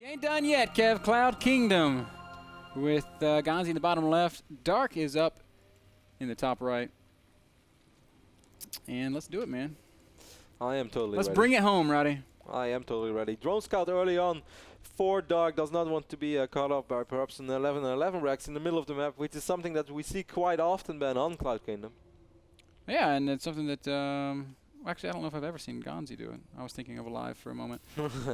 Ain't done yet, Kev. Cloud Kingdom with Ganzi in the bottom left. Dark is up in the top right. And let's do it, man. I am totally ready. Let's bring it home, Rowdy. I am totally ready. Drone Scout early on for Dark does not want to be caught up by perhaps an 11-11 Rex in the middle of the map, which is something that we see quite often, Ben, on Cloud Kingdom. Yeah, and it's something that, actually, I don't know if I've ever seen Ganzi do it. I was thinking of Alive for a moment,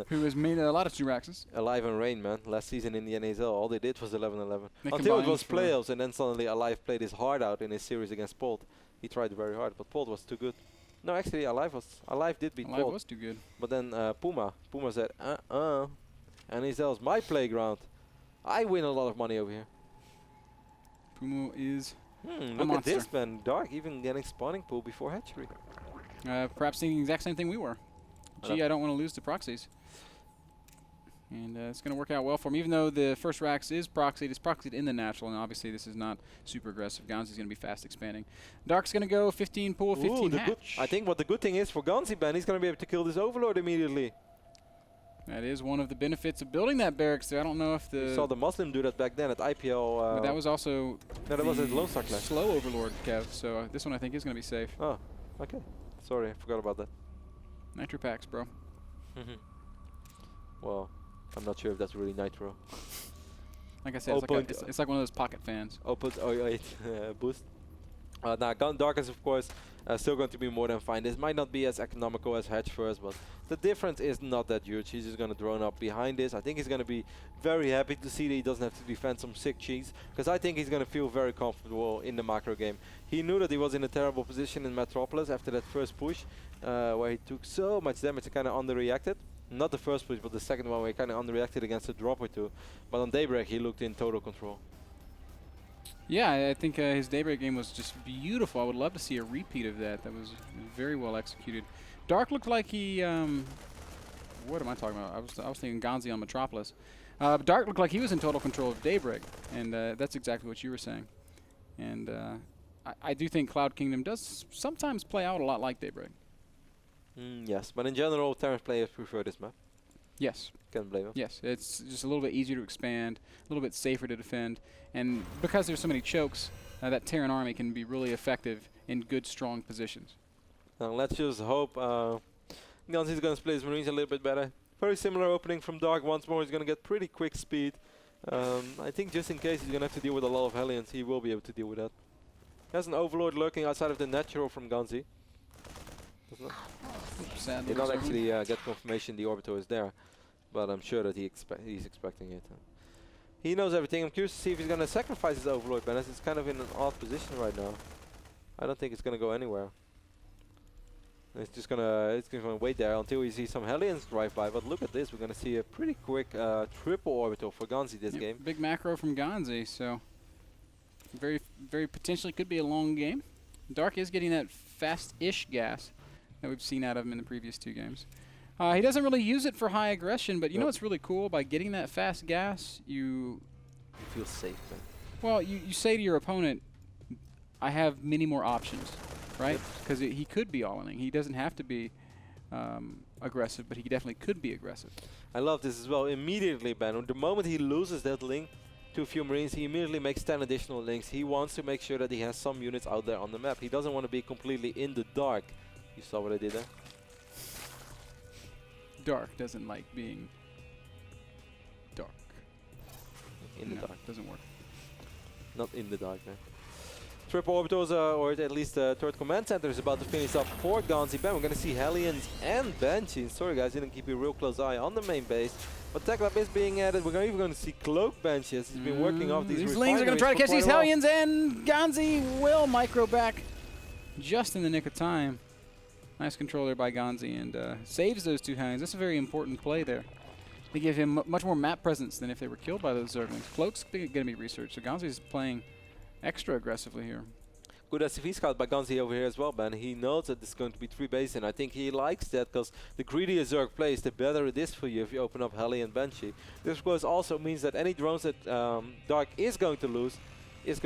who has made a lot of Jiraxes. Alive and Rain, man. Last season in the NASL, all they did was 11-11. Until it was playoffs, and then suddenly Alive played his heart out in his series against Polt. He tried very hard, but Polt was too good. No, actually, Alive did beat Polt. Alive was too good. But then Puma said, NASL's my playground. I win a lot of money over here. Puma is look at this, man. Dark even getting spawning pool before hatchery. Perhaps thinking the exact same thing we were. Gee, I don't want to lose to proxies. And it's going to work out well for him. Even though the first Rax is proxied, it's proxied in the natural, and obviously this is not super aggressive. Ganzi's going to be fast expanding. Dark's going to go 15 pool, 15 hatch. I think what the good thing is for Ganzi, Ben, he's going to be able to kill this Overlord immediately. That is one of the benefits of building that barracks there. I don't know if the... You saw the Muslim do that back then at IPL. But that was also... No, that was at Lone Star Clash. Slow Overlord, Kev. So this one I think is going to be safe. Oh, okay. Sorry, I forgot about that. Nitro packs, bro. Well, I'm not sure if that's really Nitro. Like I said, it's like one of those pocket fans. Open 08 boost. Now, Dark is, of course, still going to be more than fine. This might not be as economical as Hatch first, but the difference is not that huge. He's just going to drone up behind this. I think he's going to be very happy to see that he doesn't have to defend some sick cheeks, because I think he's going to feel very comfortable in the macro game. He knew that he was in a terrible position in Metropolis after that first push, where he took so much damage and kind of underreacted. Not the first push, but the second one where he kind of underreacted against a drop or two. But on Daybreak, he looked in total control. Yeah, I think his Daybreak game was just beautiful. I would love to see a repeat of that. That was very well executed. Dark looked like he... what am I talking about? I was thinking Ganzi on Metropolis. Dark looked like he was in total control of Daybreak, and that's exactly what you were saying. And I do think Cloud Kingdom does sometimes play out a lot like Daybreak. Yes, but in general, Terrans players prefer this map. Yes. Can't blame them. Yes, it's just a little bit easier to expand, a little bit safer to defend, and because there's so many chokes, that Terran army can be really effective in good, strong positions. Let's just hope Ganzi's going to split his Marines a little bit better. Very similar opening from Dark once more. He's going to get pretty quick speed. I think just in case he's going to have to deal with a lot of Hellions, he will be able to deal with that. There's an Overlord lurking outside of the natural from Ganzi. Did not actually get confirmation the Orbitor is there, but I'm sure that he's expecting it. He knows everything. I'm curious to see if he's going to sacrifice his Overlord, Ben, as it's kind of in an odd position right now. I don't think it's going to go anywhere. It's just going to wait there until we see some Hellions drive by. But look at this. We're going to see a pretty quick triple Orbital for Ganzi this game. Big macro from Ganzi, so very, very potentially could be a long game. Dark is getting that fast-ish gas that we've seen out of him in the previous two games. He doesn't really use it for high aggression, but you know what's really cool? By getting that fast gas, you feel safe, man. Well, you say to your opponent, I have many more options, right? Because he could be all-in. He doesn't have to be aggressive, but he definitely could be aggressive. I love this as well. Immediately, Ben, the moment he loses that link to a few Marines, he immediately makes 10 additional links. He wants to make sure that he has some units out there on the map. He doesn't want to be completely in the dark. You saw what I did there? Dark doesn't like being dark. In the dark. Doesn't work. Not in the dark, man. Triple Orbitals, or at least the third command center is about to finish up for Ganzi. Ben, we're going to see Hellions and Banshees. Sorry guys, didn't keep a real close eye on the main base. But Tech Lab is being added. We're even going to see Cloak Banshees. He's been working off these Lings are going to try to catch these Hellions, and Ganzi will micro back just in the nick of time. Nice control there by Ganzi, and saves those two Hellions. That's a very important play there. They give him much more map presence than if they were killed by those Zerglings. Cloak's going to be researched, so Ganzi's playing extra aggressively here. Good SCV scout by Ganzi over here as well, Ben. He knows that it's going to be 3 base, and I think he likes that, because the greedier Zerg plays, the better it is for you if you open up Hellion and Banshee. This, of course, also means that any drones that Dark is going to lose are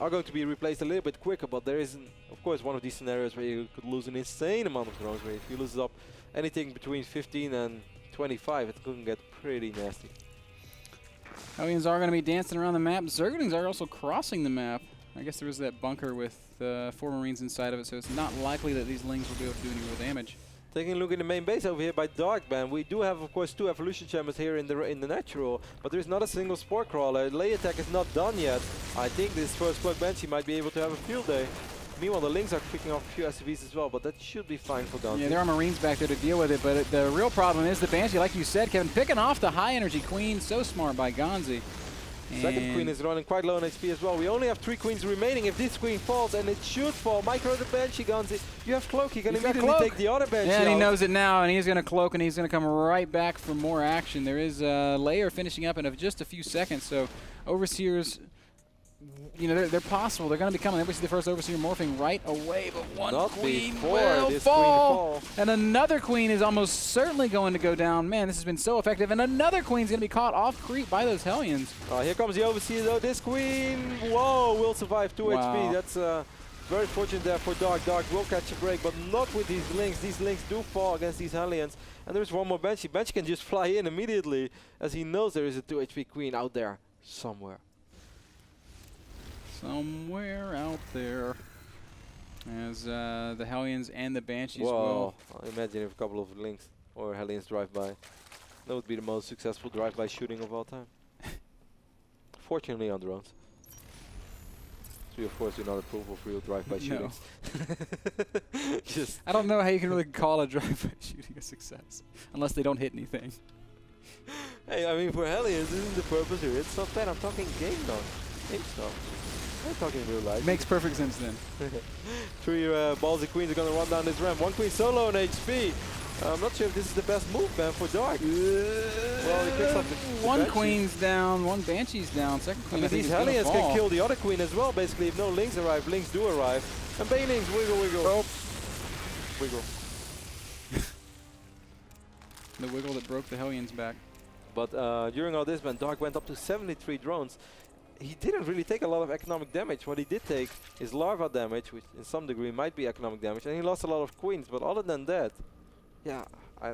going to be replaced a little bit quicker, but there isn't, of course, one of these scenarios where you could lose an insane amount of drones, where if you lose up anything between 15 and 25, it can get pretty nasty. Hellions are going to be dancing around the map. Zerglings are also crossing the map. I guess there is that bunker with 4 Marines inside of it, so it's not likely that these Lings will be able to do any real damage. Taking a look in the main base over here by Darkban, we do have, of course, 2 evolution chambers here in the natural, but there is not a single spore crawler. Lay attack is not done yet. I think this first plug Banshee might be able to have a field day. Meanwhile, the Lings are kicking off a few SCVs as well, but that should be fine for Ganzi. Yeah, there are Marines back there to deal with it, but the real problem is the Banshee, like you said, Kevin, picking off the high energy Queen. So smart by Ganzi. Second Queen is running quite low on HP as well. We only have 3 Queens remaining. If this Queen falls, and it should fall, micro the Banshee, Ganzi. You have Cloak. He can immediately take the other Banshee Yeah, and he out. knows it now, and he's going to Cloak, and he's going to come right back for more action. There is a layer finishing up in just a few seconds, so Overseers, you know, they're possible. They're going to be coming. Everybody see the first Overseer morphing right away, but one Not Queen before will this fall. Queen And another Queen is almost certainly going to go down. Man, this has been so effective. And another Queen's going to be caught off creep by those Hellions. Here comes the Overseer, though. This Queen, whoa, will survive 2 HP. That's very fortunate there for Dark. Dark will catch a break, but not with these Lings. These Lings do fall against these Hellions. And there's one more Banshee. Banshee can just fly in immediately, as he knows there is a 2 HP Queen out there somewhere. Somewhere out there. As the Hellions and the Banshees Whoa, imagine if a couple of Lings or Hellions drive by. That would be the most successful drive-by shooting of all time. Fortunately on drones. So we of course do not approve of real drive-by shootings. Just I don't know how you can really call a drive-by shooting a success, unless they don't hit anything. Hey, I mean, for Hellions, this is the purpose here. It's not bad. I'm talking game now. Game stuff. I'm talking real life. Makes perfect sense then. 3 ballsy Queens are going to run down this ramp. 1 Queen solo on HP. I'm not sure if this is the best move, man, for Dark. Well, he picks up the 1 Banshee. Queen's down, 1 Banshee's down, second Queen I think these is gonna Hellions can fall. kill the other Queen as well, basically. If no Lings arrive, Lings do arrive. And Banelings, wiggle, wiggle. Oh. Wiggle. The wiggle that broke the Hellions back. But during all this, man, Dark went up to 73 drones. He didn't really take a lot of economic damage. What he did take is larva damage, which in some degree might be economic damage, and he lost a lot of Queens. But other than that, yeah,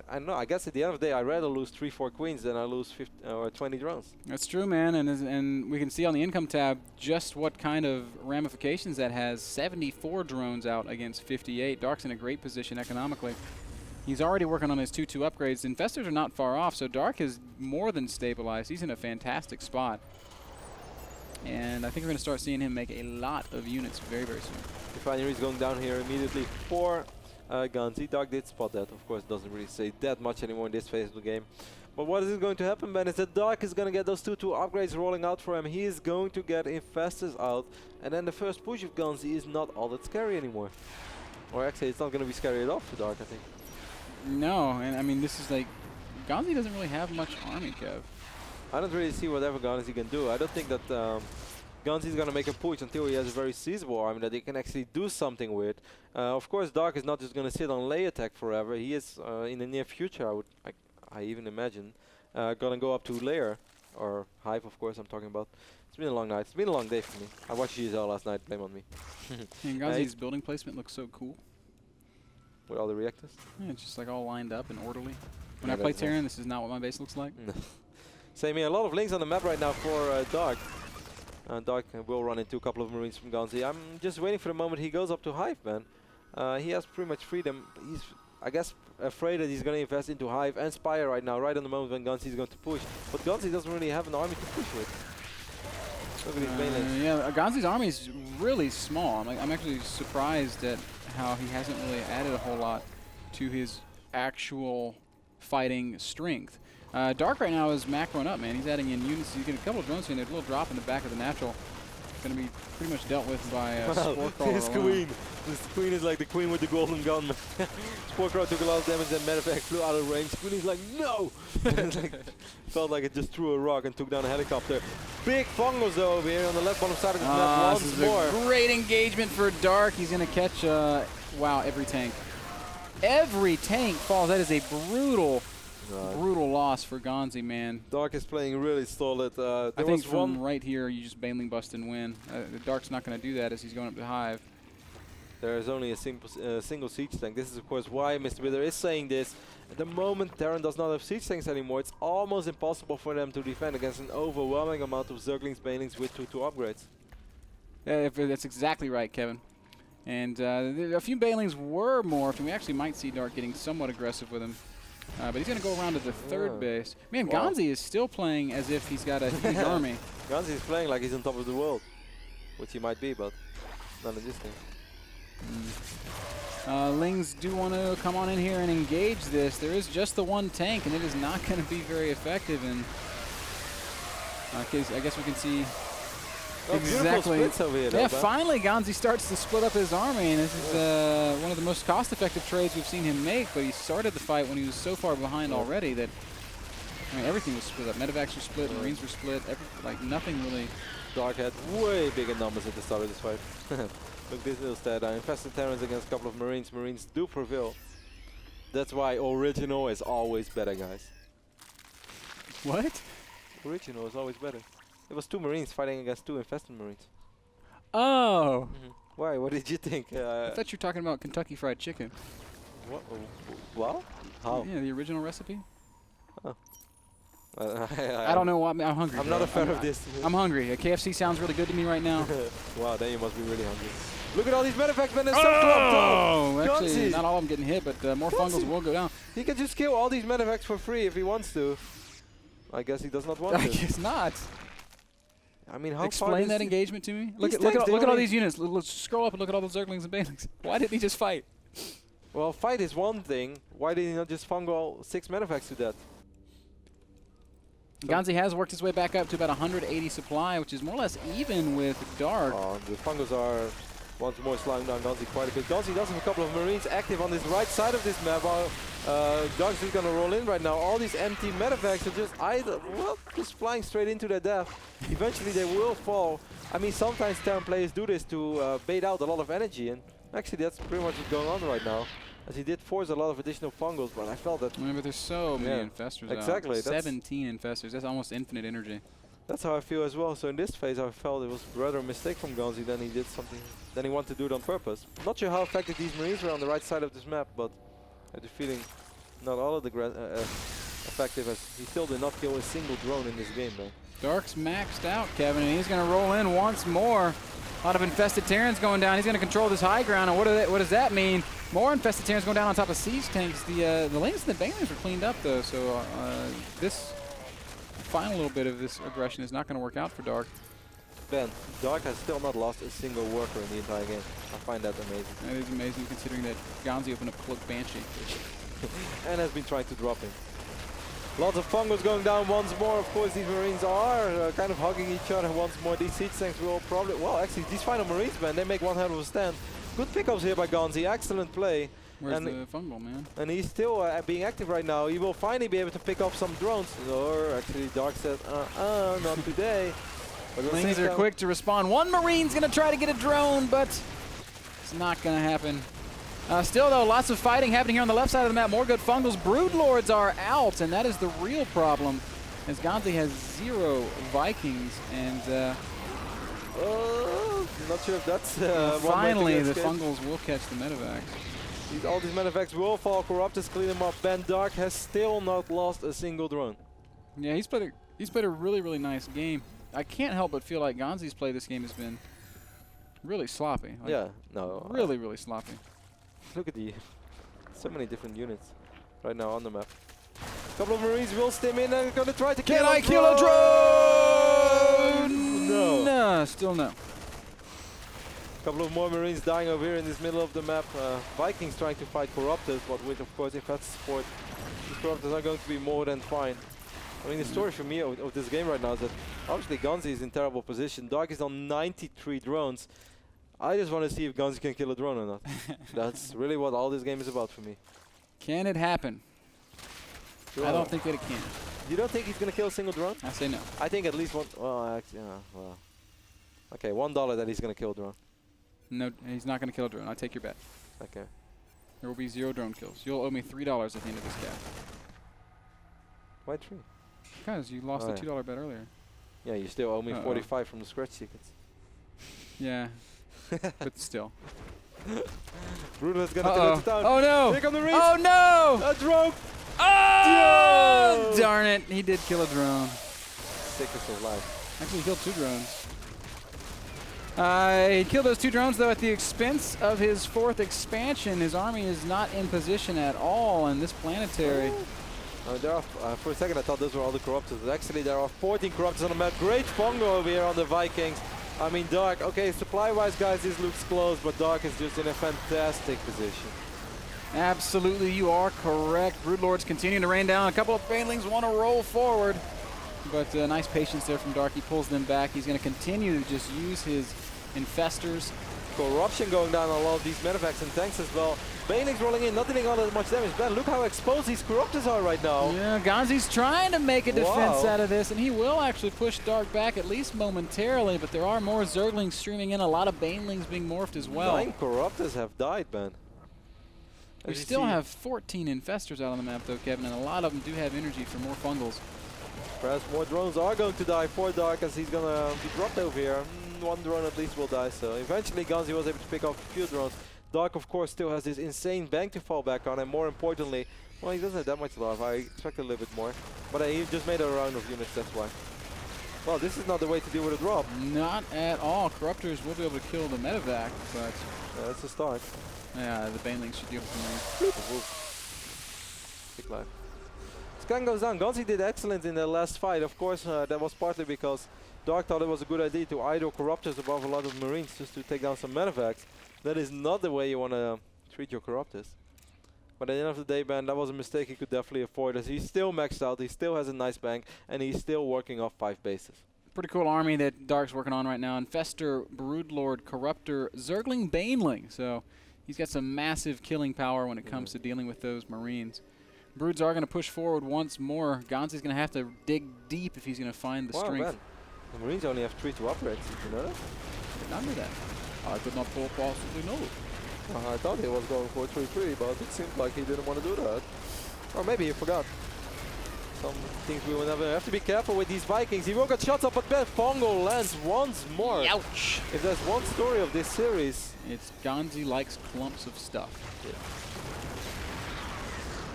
I know. I guess at the end of the day, I'd rather lose 3-4 Queens than I lose 50 or 20 drones. That's true, man, and we can see on the income tab just what kind of ramifications that has. 74 drones out against 58. Dark's in a great position economically. He's already working on his 2-2 upgrades. Infestors are not far off, so Dark is more than stabilized. He's in a fantastic spot. And I think we're going to start seeing him make a lot of units very, very soon. Refinery's going down here immediately for Ganzi. Dark did spot that. Of course, doesn't really say that much anymore in this phase of the game. But what is going to happen, Ben, is that Dark is going to get those 2-2 upgrades rolling out for him. He is going to get Infestors out. And then the first push of Ganzi is not all that scary anymore. Or actually, it's not going to be scary at all for Dark, I think. No, and I mean, this is like, Ganzi doesn't really have much army, Kev. I don't really see whatever Ganzi can do. I don't think that Ganzi is going to make a push until he has a very seizable army that he can actually do something with. Of course, Dark is not just going to sit on lay attack forever. He is, in the near future, I even imagine, going to go up to layer, or hive, of course, I'm talking about. It's been a long night. It's been a long day for me. I watched GSL last night. Blame on me. And Ganzi's building placement looks so cool. With all the reactors? Yeah, it's just like all lined up and orderly. When Yeah, I play that's Terran, this is not what my base looks like. No. Same here. A lot of Lings on the map right now for Dark. Dark will run into a couple of Marines from Ganzi. I'm just waiting for the moment he goes up to Hive, man. He has pretty much freedom. He's, I guess, afraid that he's going to invest into Hive and Spire right now, right on the moment when Ganzi is going to push. But Ganzi doesn't really have an army to push with. Look at these Banelings. Yeah, Ganzi's army is really small. I'm actually surprised at how he hasn't really added a whole lot to his actual fighting strength. Dark right now is macroing up, man. He's adding in units. He's getting a couple of drones in there. A little drop in the back of the natural. Going to be pretty much dealt with by Spore Crawler. This Queen. This Queen is like the Queen with the golden gun. Spore Crawler took a lot of damage and matter of fact flew out of range. Queen is like, no! Felt like it just threw a rock and took down a helicopter. Big Fungos though over here on the left bottom side of the map once more. This is a great engagement for Dark. He's going to catch, wow, every tank. Every tank falls. That is a brutal loss for Ganzi, man. Dark is playing really solid. I think from right here, you just Baneling bust and win. Dark's not going to do that as he's going up to Hive. There is only a single siege tank. This is of course why MrBitter is saying this. At the moment Terran does not have siege tanks anymore, it's almost impossible for them to defend against an overwhelming amount of Zerglings, Banelings with 2 upgrades. Yeah, that's exactly right, Kevin. And a few Banelings were morphed, and we actually might see Dark getting somewhat aggressive with him. But he's going to go around to the third base. Man, wow. Ganzi is still playing as if he's got a huge army. Ganzi is playing like he's on top of the world, which he might be, but not in this game. Lings do want to come on in here and engage this. There is just the one tank, and it is not going to be very effective. And I guess we can see exactly. Over here, yeah, finally Ganzi starts to split up his army, and this is one of the most cost-effective trades we've seen him make. But he started the fight when he was so far behind already that everything was split up. Medevacs were split, Marines were split. Like nothing really. Dark had way bigger numbers at the start of this fight. Look, this little stat. Infested Terrans against a couple of Marines. Marines do prevail. That's why original is always better, guys. What? Original is always better. It was 2 Marines fighting against 2 infested Marines. Oh. Why? What did you think? I thought you were talking about Kentucky Fried Chicken. What? How? Yeah, the original recipe. Oh. I don't know what. I'm hungry. I'm not a fan of this. I'm hungry. A KFC sounds really good to me right now. Wow, then you must be really hungry. Look at all these medefacts, man. Actually, not all of them getting hit, but more fungals will go down. He can just kill all these medefacts for free if he wants to. I guess he does not want to. I guess not. I mean, how Explain that engagement to me. Look at all these units. Let's scroll up and look at all those Zerglings and Banelings. Why didn't he just fight? Well, fight is one thing. Why did he not just fungal 6 medefacts to that? Ganzi has worked his way back up to about 180 supply, which is more or less even with Dark. The fungals are once more slowing down Ganzi quite a bit. Ganzi does have a couple of Marines active on this right side of this map. Dark's just going to roll in right now. All these empty medevacts are just just flying straight into their death. Eventually they will fall. I mean, sometimes Terran players do this to bait out a lot of energy, and actually that's pretty much what's going on right now. As he did force a lot of additional fungals, but I felt that... but there's so many infestors exactly, out. 17 infestors. That's almost infinite energy. That's how I feel as well. So in this phase, I felt it was rather a mistake from Ganzi than he did something... than he wanted to do it on purpose. Not sure how effective these Marines were on the right side of this map, but I had the feeling not all of the effective, as he still did not kill a single drone in this game, though. Dark's maxed out, Kevin, and he's going to roll in once more. A lot of infested Terrans going down. He's going to control this high ground, and what does that mean? More infested Terrans going down on top of siege tanks. The Lings and the Banelings were cleaned up, though, so this final little bit of this aggression is not going to work out for Dark. Ben, Dark has still not lost a single worker in the entire game. I find that amazing. That is amazing, considering that Ganzi opened up Cloak Banshee. And has been trying to drop him. Lots of fungals going down once more. Of course, these Marines are kind of hugging each other once more. These siege tanks will probably... Well, actually, these final Marines, man, they make one hell of a stand. Good pickups here by Ganzi. Excellent play. Where's the fungal, man? And he's still being active right now. He will finally be able to pick up some drones. Or actually, Dark said, not today. Lings are quick to respond. One Marine's going to try to get a drone, but it's not going to happen. Still, though, lots of fighting happening here on the left side of the map. More good fungals. Broodlords are out, and that is the real problem, as Ganzi has 0 Vikings. And not sure if that's finally, the fungals will catch the medevacs. All these medevacs will fall. Corruptors clean them up. Ben Dark has still not lost a single drone. Yeah, he's played a really, really nice game. I can't help but feel like Ganzi's play this game has been really sloppy. Like really, really sloppy. Look at so many different units right now on the map. A couple of Marines will stim in and are going to try to kill a drone. Can I kill a drone? No. No, still no. A couple of more Marines dying over here in this middle of the map. Vikings trying to fight Corruptors, but with, of course, if that's support, these Corruptors are going to be more than fine. I mean, the story for me of this game right now is that obviously Ganzi is in terrible position. Dark is on 93 drones. I just want to see if Ganzi can kill a drone or not. That's really what all this game is about for me. Can it happen? Sure. I don't think that it can. You don't think he's going to kill a single drone? I say no. I think at least one. Well, actually, well. Okay, $1 that he's going to kill a drone. No, he's not going to kill a drone. I take your bet. Okay. There will be 0 drone kills. You'll owe me $3 at the end of this cap. Why 3? Because you lost a $2 bet earlier. Yeah, you still owe me 45 from the scratch tickets. Yeah, but still. Brutal's gonna take it down. Oh no! Here come the reach. Oh no! A drone. Oh! Darn it! He did kill a drone. Sickest of life. Actually, he killed 2 drones. He killed those 2 drones, though, at the expense of his 4th expansion. His army is not in position at all in this planetary. There are, for a second, I thought those were all the corruptors. But actually, there are 14 corruptors on the map. Great Fongo over here on the Vikings. I mean, Dark, okay, supply-wise, guys, this looks close, but Dark is just in a fantastic position. Absolutely, you are correct. Broodlords continuing to rain down. A couple of Banelings want to roll forward. But nice patience there from Dark. He pulls them back. He's going to continue to just use his infestors. Corruption going down on a lot of these medevacks and tanks as well. Banelings rolling in, not dealing all that much damage. Ben, look how exposed these corruptors are right now. Yeah, Ganzi's trying to make a defense out of this, and he will actually push Dark back at least momentarily, but there are more Zerglings streaming in, a lot of Banelings being morphed as well. 9 corruptors have died, Ben. We still have 14 infestors out on the map, though, Kevin, and a lot of them do have energy for more fungals. Perhaps more drones are going to die for Dark as he's going to be dropped over here. 1 drone at least will die, so eventually Ganzi was able to pick off a few drones. Dark, of course, still has this insane bank to fall back on, and more importantly, well, he doesn't have that much love. I expected a little bit more, but he just made a round of units, that's why. Well, this is not the way to deal with a drop. Not at all. Corruptors will be able to kill the medevac, but... that's a start. Yeah, the Banelings should deal with them. Big life. Scan goes down. Ganzi did excellent in the last fight. Of course, that was partly because Dark thought it was a good idea to idle Corruptors above a lot of Marines just to take down some medevacs. That is not the way you want to treat your Corruptors. But at the end of the day, Ben, that was a mistake he could definitely avoid, as he's still maxed out, he still has a nice bank, and he's still working off 5 bases. Pretty cool army that Dark's working on right now. Infestor, Broodlord, Corruptor, Zergling, Baneling. So he's got some massive killing power when it comes to dealing with those Marines. Broods are going to push forward once more. Ganzi's going to have to dig deep if he's going to find the strength. Ben. The Marines only have 3 to operate, did you know that? I did not know that. I could not possibly know it. I thought he was going for 3-3, but it seemed like he didn't want to do that. Or maybe he forgot. Some things we will never have to be careful with these Vikings. He will get shots up, but Ben Fongo lands once more. Ouch! If there's one story of this series, it's Ganzi likes clumps of stuff. Yeah.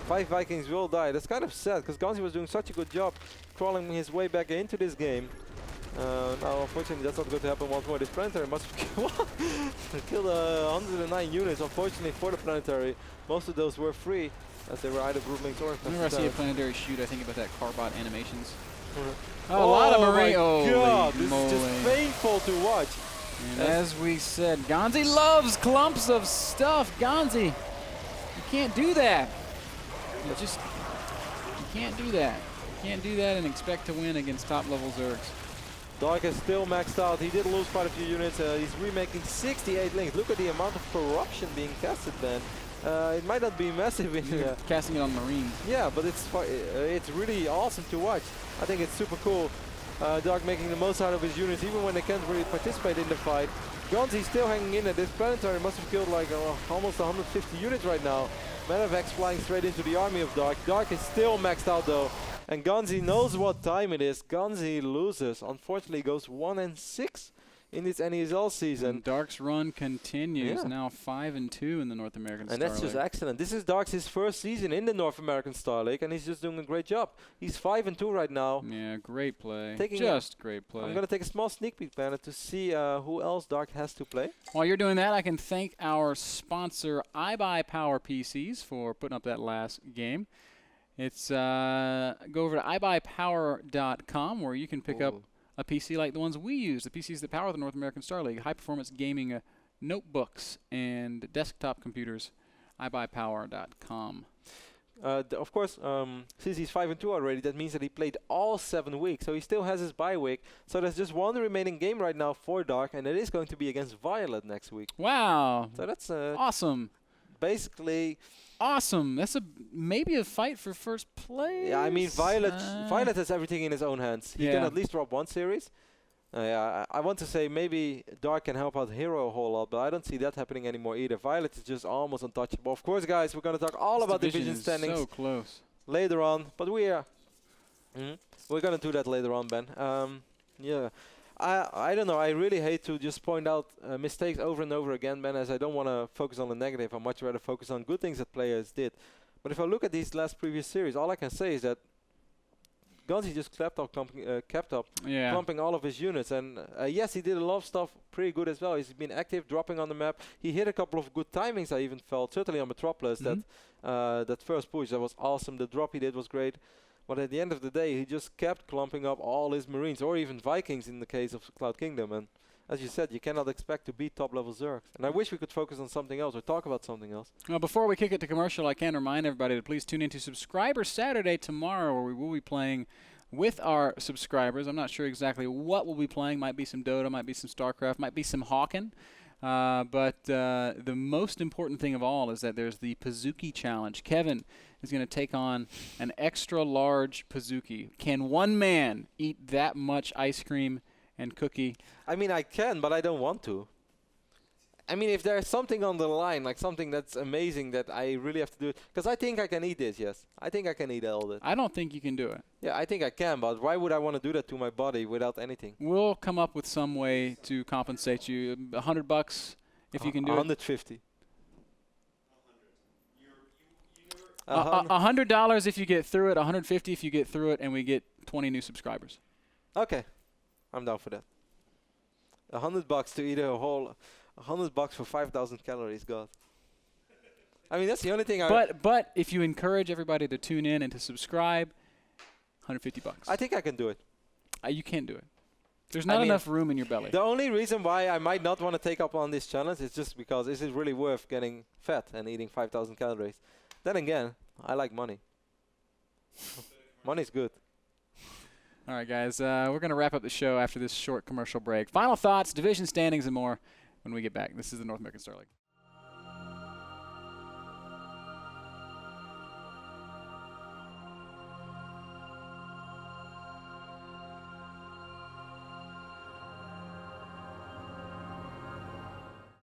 5 Vikings will die. That's kind of sad, because Ganzi was doing such a good job crawling his way back into this game. Now, unfortunately, that's not going to happen once more. This planetary must have killed 109 units, unfortunately, for the planetary. Most of those were free, as they were either Broodlings or infested. Whenever I see a planetary shoot, I think about that Carbot animations. Oh, a lot of Marine. Oh my God, this is just painful to watch. And as we said, Ganzi loves clumps of stuff. Ganzi, you can't do that. You can't do that. You can't do that and expect to win against top-level Zergs. Dark is still maxed out. He did lose quite a few units. He's remaking 68 links. Look at the amount of corruption being casted, Ben. It might not be massive in casting it on Marines. Yeah, but it's really awesome to watch. I think it's super cool. Dark making the most out of his units, even when they can't really participate in the fight. Ganzi's still hanging in there. This planetary must have killed like almost 150 units right now. Medevacs flying straight into the army of Dark. Dark is still maxed out though. And Ganzi knows what time it is. Ganzi loses. Unfortunately, goes 1-6 in this NASL season. And Dark's run continues. Now 5-2 in the North American Star League. And that's just excellent. This is Dark's first season in the North American Star League, and he's just doing a great job. He's 5-2 right now. Yeah, great play. Great play. I'm going to take a small sneak peek, Banner, to see who else Dark has to play. While you're doing that, I can thank our sponsor, iBuyPower PCs, for putting up that last game. It's go over to iBuyPower.com where you can pick up a PC like the ones we use, the PCs that power the North American Star League, high-performance gaming notebooks and desktop computers, iBuyPower.com. Of course, since he's 5-2 already, that means that he played all 7 weeks, so he still has his bye week. So there's just one remaining game right now for Dark, and it is going to be against Violet next week. Wow. So that's awesome. Basically... Awesome. That's maybe a fight for first place. Yeah, I mean, Violet has everything in his own hands. He can at least drop one series. I want to say maybe Dark can help out Hero a whole lot, but I don't see that happening anymore either. Violet is just almost untouchable. Of course, guys, we're going to talk all about division standings so close later on, but we're going to do that later on, Ben. Yeah. I don't know. I really hate to just point out mistakes over and over again, Ben, as I don't want to focus on the negative. I'd much rather focus on good things that players did. But if I look at these last previous series, all I can say is that Ganzi just kept up clumping all of his units. And yes, he did a lot of stuff pretty good as well. He's been active, dropping on the map. He hit a couple of good timings, I even felt, certainly on Metropolis. That first push, that was awesome. The drop he did was great. But at the end of the day, he just kept clumping up all his Marines, or even Vikings in the case of Cloud Kingdom. And as you said, you cannot expect to beat top-level Zergs. And I wish we could focus on something else or talk about something else. Well, before we kick it to commercial, I can remind everybody to please tune in to Subscriber Saturday tomorrow, where we will be playing with our subscribers. I'm not sure exactly what we'll be playing. Might be some Dota, might be some StarCraft, might be some Hawken. But the most important thing of all is that there's the Pazuki Challenge. Kevin is going to take on an extra large Pazuki. Can one man eat that much ice cream and cookie? I mean, I can, but I don't want to. I mean, if there's something on the line, like something that's amazing that I really have to do it, because I think I can eat this, yes. I think I can eat all that. I don't think you can do it. Yeah, I think I can, but why would I want to do that to my body without anything? We'll come up with some way to compensate you. $100 if you can do 150. it. $100 if you get through it, $150 if you get through it, and we get 20 new subscribers. Okay, I'm down for that. $100 to eat a whole, $100 for 5,000 calories, God. I mean, that's the only thing But if you encourage everybody to tune in and to subscribe, $150. I think I can do it. You can't do it. There's not enough room in your belly. The only reason why I might not want to take up on this challenge is just because is it really worth getting fat and eating 5,000 calories? Then again, I like money. Money's good. All right, guys. We're going to wrap up the show after this short commercial break. Final thoughts, division standings, and more when we get back. This is the North American Star League.